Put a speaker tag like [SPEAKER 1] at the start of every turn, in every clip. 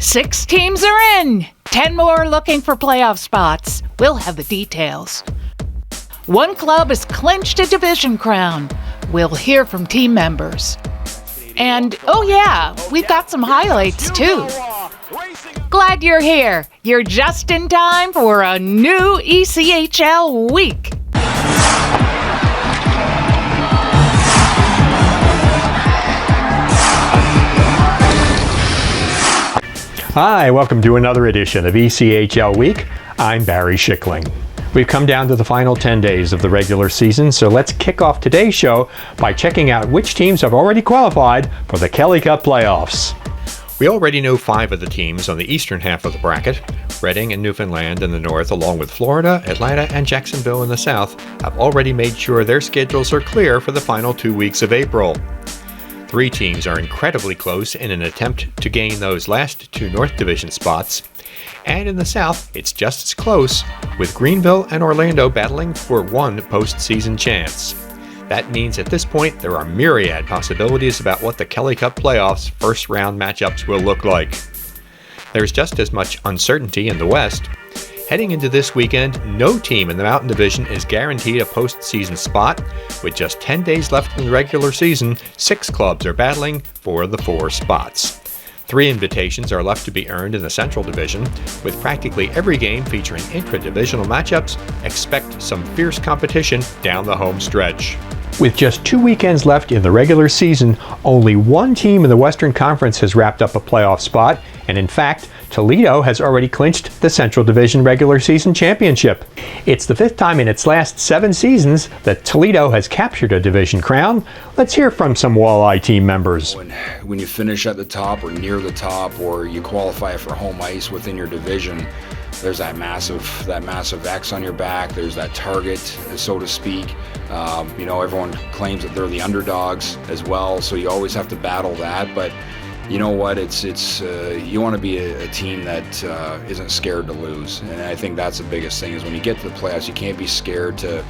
[SPEAKER 1] 6 teams are in. 10 more looking for playoff spots. We'll have the details. 1 club has clinched a division crown. We'll hear from team members. And, oh yeah, we've got some highlights too. Glad you're here. You're just in time for a new ECHL week.
[SPEAKER 2] Hi, welcome to another edition of ECHL Week. I'm Barry Schickling. We've come down to the final 10 days of the regular season, so let's kick off today's show by checking out which teams have already qualified for the Kelly Cup playoffs. We already know 5 of the teams on the eastern half of the bracket. Reading and Newfoundland in the north, along with Florida, Atlanta, and Jacksonville in the south, have already made sure their schedules are clear for the final 2 weeks of April. 3 teams are incredibly close in an attempt to gain those last 2 North Division spots. And in the South, it's just as close, with Greenville and Orlando battling for 1 postseason chance. That means at this point, there are myriad possibilities about what the Kelly Cup playoffs first round matchups will look like. There's just as much uncertainty in the West. Heading into this weekend, no team in the Mountain Division is guaranteed a postseason spot. With just 10 days left in the regular season, 6 clubs are battling for the 4 spots. 3 invitations are left to be earned in the Central Division. With practically every game featuring intra-divisional matchups, expect some fierce competition down the home stretch. With just 2 weekends left in the regular season, only 1 team in the Western Conference has wrapped up a playoff spot, and in fact, Toledo has already clinched the Central Division regular season championship. It's the 5th time in its last 7 seasons that Toledo has captured a division crown. Let's hear from some Walleye team members.
[SPEAKER 3] When you finish at the top or near the top, or you qualify for home ice within your division, there's that massive X on your back. There's that target, so to speak. Everyone claims that they're the underdogs as well, so you always have to battle that. But you know what? You want to be a team that isn't scared to lose, and I think that's the biggest thing. Is when you get to the playoffs, you can't be scared to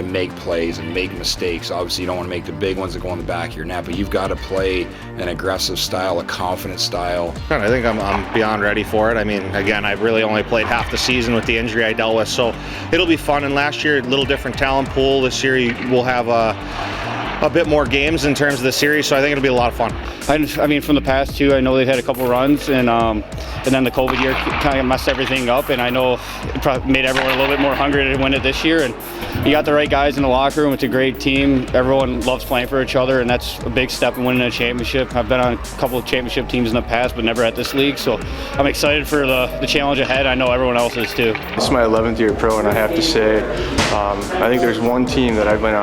[SPEAKER 3] make plays and make mistakes. Obviously, you don't want to make the big ones that go in the back of your net, but you've got to play an aggressive style, a confident style.
[SPEAKER 4] I think I'm beyond ready for it. I mean, again, I've really only played half the season with the injury I dealt with, so it'll be fun. And last year, a little different talent pool. This year, we'll have a bit more games in terms of the series, so I think it'll be a lot of fun.
[SPEAKER 5] I mean, from the past 2, I know they've had a couple runs, and then the COVID year kind of messed everything up, and I know it probably made everyone a little bit more hungry to win it this year. And you got the right guys in the locker room. It's a great team. Everyone loves playing for each other, and that's a big step in winning a championship. I've been on a couple of championship teams in the past, but never at this league, so I'm excited for the challenge ahead. I know everyone else is too.
[SPEAKER 6] This is my 11th year pro, and I have to say, I think there's one team that I've been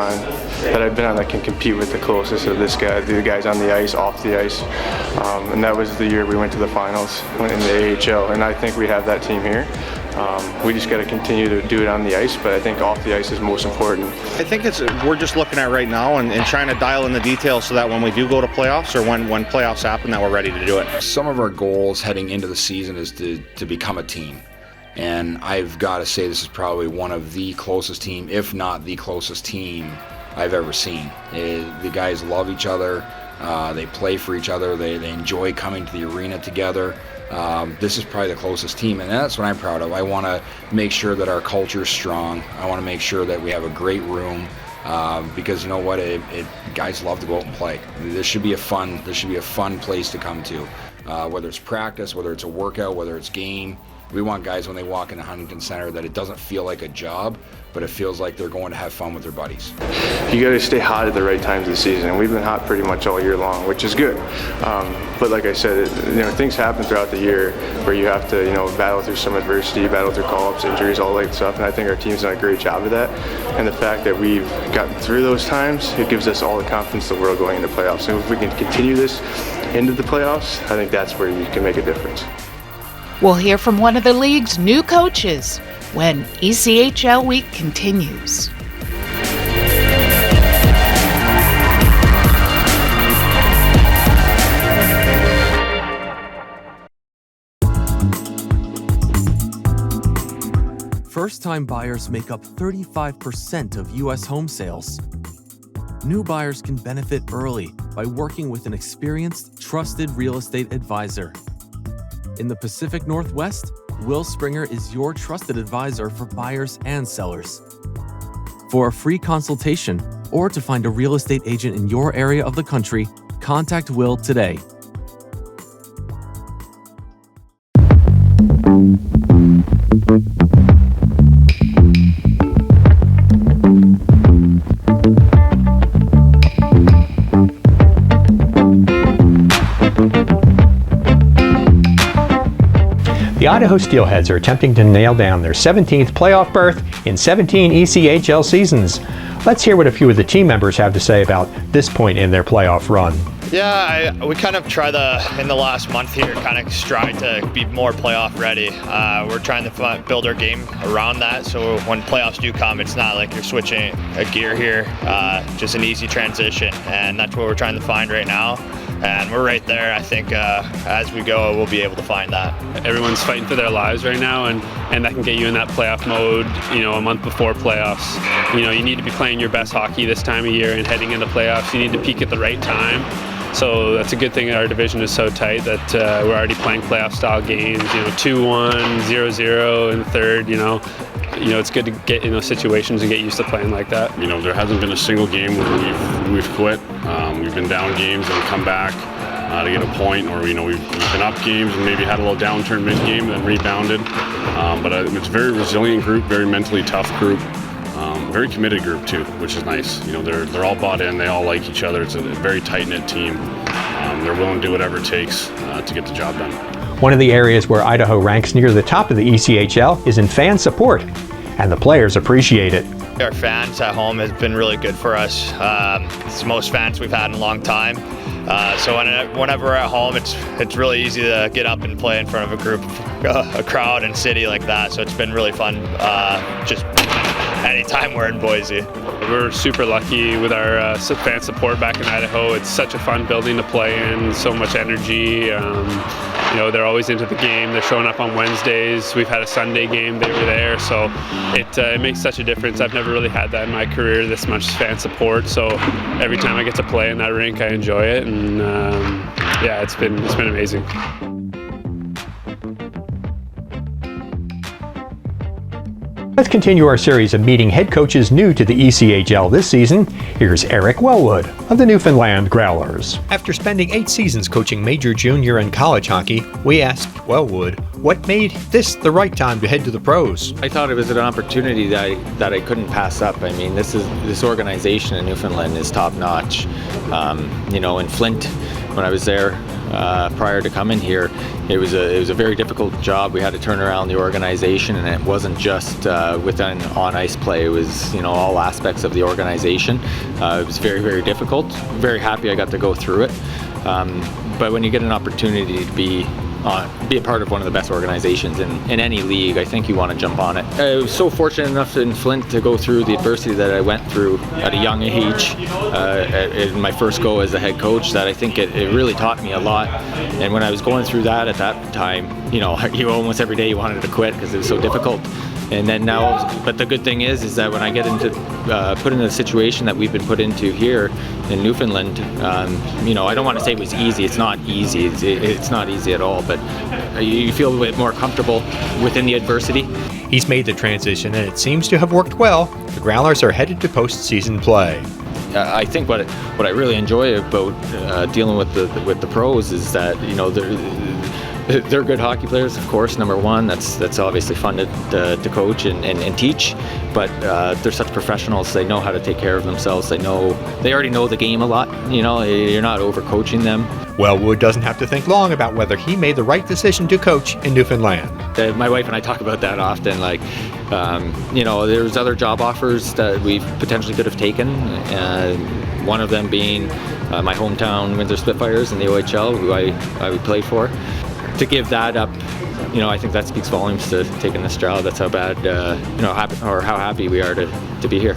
[SPEAKER 6] on that can compete with the closest of the guys on the ice, off the ice, and that was the year we went to the finals in the ECHL, and I think we have that team here. We just got to continue to do it on the ice, but I think off the ice is most important.
[SPEAKER 4] I think we're just looking at right now and trying to dial in the details so that when we do go to playoffs, or when playoffs happen, that we're ready to do it.
[SPEAKER 3] Some of our goals heading into the season is to become a team. And I've got to say this is probably one of the closest team, if not the closest team I've ever seen. The guys love each other. They play for each other. They enjoy coming to the arena together. This is probably the closest team, and that's what I'm proud of. I want to make sure that our culture is strong. I want to make sure that we have a great room, because you know what, guys love to go out and play. This should be a fun place to come to, whether it's practice, whether it's a workout, whether it's game. We want guys, when they walk into Huntington Center, that it doesn't feel like a job, but it feels like they're going to have fun with their buddies.
[SPEAKER 6] You got to stay hot at the right times of the season. We've been hot pretty much all year long, which is good. But like I said, things happen throughout the year where you have to, battle through some adversity, battle through call-ups, injuries, all that stuff. And I think our team's done a great job of that. And the fact that we've gotten through those times, it gives us all the confidence in the world going into playoffs. And if we can continue this into the playoffs, I think that's where you can make a difference.
[SPEAKER 1] We'll hear from one of the league's new coaches when ECHL Week continues.
[SPEAKER 7] First-time buyers make up 35% of U.S. home sales. New buyers can benefit early by working with an experienced, trusted real estate advisor. In the Pacific Northwest, Will Springer is your trusted advisor for buyers and sellers. For a free consultation or to find a real estate agent in your area of the country, contact Will today.
[SPEAKER 2] The Idaho Steelheads are attempting to nail down their 17th playoff berth in 17 ECHL seasons. Let's hear what a few of the team members have to say about this point in their playoff run.
[SPEAKER 8] Yeah, we kind of try in the last month here, kind of strive to be more playoff ready. We're trying to build our game around that, so when playoffs do come, it's not like you're switching a gear here, just an easy transition, and that's what we're trying to find right now. And we're right there. I think as we go, we'll be able to find that.
[SPEAKER 9] Everyone's fighting for their lives right now, and that can get you in that playoff mode, a month before playoffs. You need to be playing your best hockey this time of year and heading into playoffs. You need to peak at the right time. So that's a good thing that our division is so tight that we're already playing playoff style games, 2-1, 0-0 in the third, it's good to get in those situations and get used to playing like that.
[SPEAKER 10] There hasn't been a single game where we've quit. We've been down games and come back to get a point, or we've been up games and maybe had a little downturn mid-game, then rebounded. But it's a very resilient group, very mentally tough group, very committed group too, which is nice. They're all bought in, they all like each other. It's a very tight-knit team. They're willing to do whatever it takes to get the job done.
[SPEAKER 2] One of the areas where Idaho ranks near the top of the ECHL is in fan support, and the players appreciate it.
[SPEAKER 8] Our fans at home has been really good for us. It's the most fans we've had in a long time. So whenever we're at home, it's really easy to get up and play in front of a group, a crowd and city like that. So it's been really fun just anytime we're in Boise.
[SPEAKER 9] We're super lucky with our fan support back in Idaho. It's such a fun building to play in, so much energy. They're always into the game. They're showing up on Wednesdays. We've had a Sunday game, they were there. So it makes such a difference. I've never really had that in my career, this much fan support. So every time I get to play in that rink, I enjoy it. And it's been amazing.
[SPEAKER 2] Let's continue our series of meeting head coaches new to the ECHL this season. Here's Eric Wellwood of the Newfoundland Growlers. After spending 8 seasons coaching major, junior, and college hockey, we asked Wellwood what made this the right time to head to the pros.
[SPEAKER 11] I thought it was an opportunity that I couldn't pass up. I mean, this organization in Newfoundland is top notch. In Flint, when I was there prior to coming here, it was a very difficult job. We had to turn around the organization, and it wasn't just within on-ice play. It was all aspects of the organization. It was very, very difficult. Very happy I got to go through it. But when you get an opportunity to be a part of one of the best organizations in any league, I think you want to jump on it. I was so fortunate enough in Flint to go through the adversity that I went through at a young age in my first go as a head coach, that I think it really taught me a lot. And when I was going through that at that time, you almost every day you wanted to quit because it was so difficult. And then now, but the good thing is that when I get put into the situation that we've been put into here in Newfoundland, I don't want to say it was easy. It's not easy. It's not easy at all. But you feel a bit more comfortable within the adversity.
[SPEAKER 2] He's made the transition, and it seems to have worked well. The Growlers are headed to postseason play.
[SPEAKER 11] I think what I really enjoy about dealing with the pros is that they're good hockey players, of course, number one. That's obviously fun to coach and teach, but they're such professionals. They know how to take care of themselves. They already know the game a lot. You're not over-coaching them.
[SPEAKER 2] Wellwood doesn't have to think long about whether he made the right decision to coach in Newfoundland.
[SPEAKER 11] My wife and I talk about that often. There's other job offers that we potentially could have taken. One of them being my hometown Windsor Spitfires in the OHL, who I played for. To give that up, I think that speaks volumes to taking this job. That's how bad, how happy we are to be here.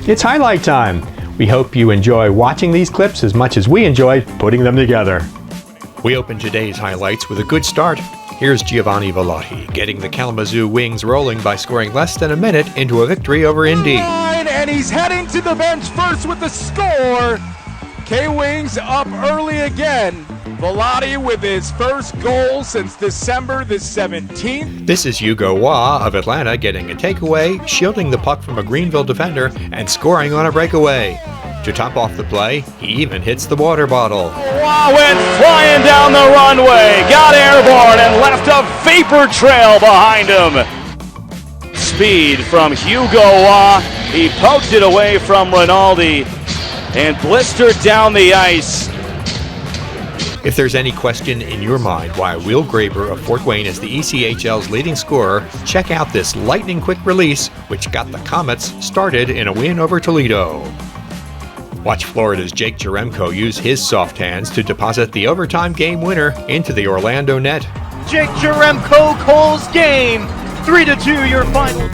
[SPEAKER 2] It's highlight time. We hope you enjoy watching these clips as much as we enjoyed putting them together. We opened today's highlights with a good start. Here's Giovanni Vellotti getting the Kalamazoo Wings rolling by scoring less than a minute into a victory over Indy.
[SPEAKER 12] And he's heading to the bench first with the score. K-Wings up early again. Walleye with his first goal since December the 17th.
[SPEAKER 2] This is Hugo Waugh of Atlanta getting a takeaway, shielding the puck from a Greenville defender, and scoring on a breakaway. To top off the play, he even hits the water bottle.
[SPEAKER 13] Waugh went flying down the runway, got airborne, and left a vapor trail behind him. Speed from Hugo Waugh. He poked it away from Rinaldi and blistered down the ice.
[SPEAKER 2] If there's any question in your mind why Will Graber of Fort Wayne is the ECHL's leading scorer, check out this lightning-quick release, which got the Comets started in a win over Toledo. Watch Florida's Jake Jaremko use his soft hands to deposit the overtime game winner into the Orlando net.
[SPEAKER 13] Jake Jaremko calls game. 3-2 your final.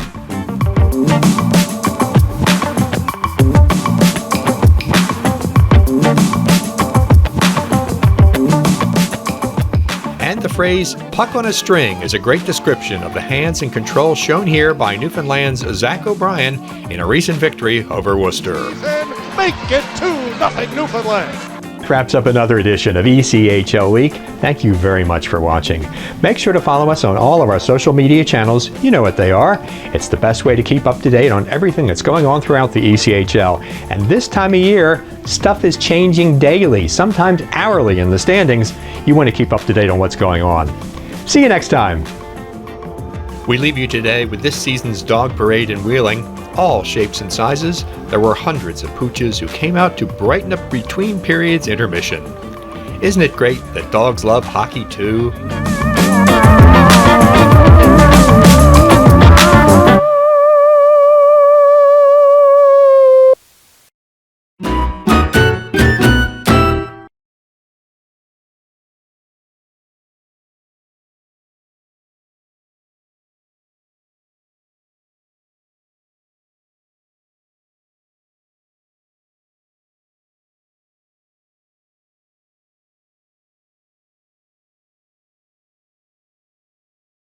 [SPEAKER 2] And the phrase puck on a string is a great description of the hands and control shown here by Newfoundland's Zach O'Brien in a recent victory over Worcester.
[SPEAKER 12] And make it 2-0 Newfoundland.
[SPEAKER 2] Wraps up another edition of ECHL Week. Thank you very much for watching. Make sure to follow us on all of our social media channels. You know what they are. It's the best way to keep up to date on everything that's going on throughout the ECHL. And this time of year, stuff is changing daily, sometimes hourly in the standings. You want to keep up to date on what's going on. See you next time. We leave you today with this season's dog parade in Wheeling. All shapes and sizes, there were hundreds of pooches who came out to brighten up between periods intermission. Isn't it great that dogs love hockey too?